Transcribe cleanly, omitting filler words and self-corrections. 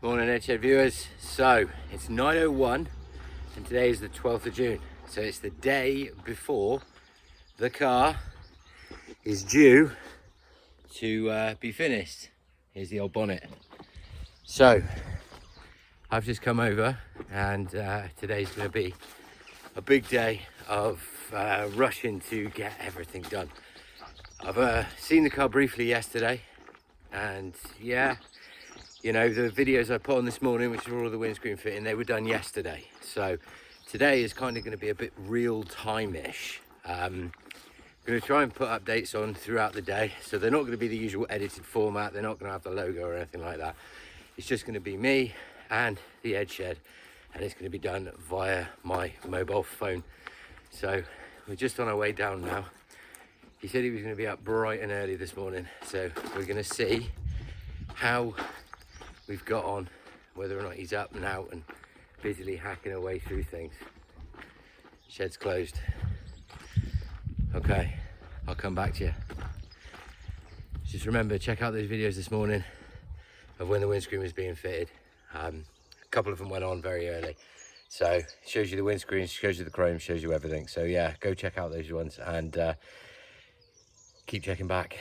Morning Edshed viewers. So it's 9:01 and today is the 12th of June. So it's the day before the car is due to be finished. Here's the old bonnet. So I've just come over and today's going to be a big day of rushing to get everything done. I've seen the car briefly yesterday and yeah, you know, the videos I put on this morning, which are all the windscreen fitting, they were done yesterday. So today is kind of going to be a bit real time-ish. I'm going to try and put updates on throughout the day. So they're not going to be the usual edited format. They're not going to have the logo or anything like that. It's just going to be me and the Edshed, and it's going to be done via my mobile phone. So we're just on our way down now. He said he was going to be up bright and early this morning. So we're going to see how we've got on, whether or not he's up and out and busily hacking away through things. Shed's closed. Okay, I'll come back to you. Just remember, check out those videos this morning of when the windscreen was being fitted. A couple of them went on very early. So it shows you the windscreen, shows you the chrome, shows you everything. So yeah, go check out those ones and keep checking back.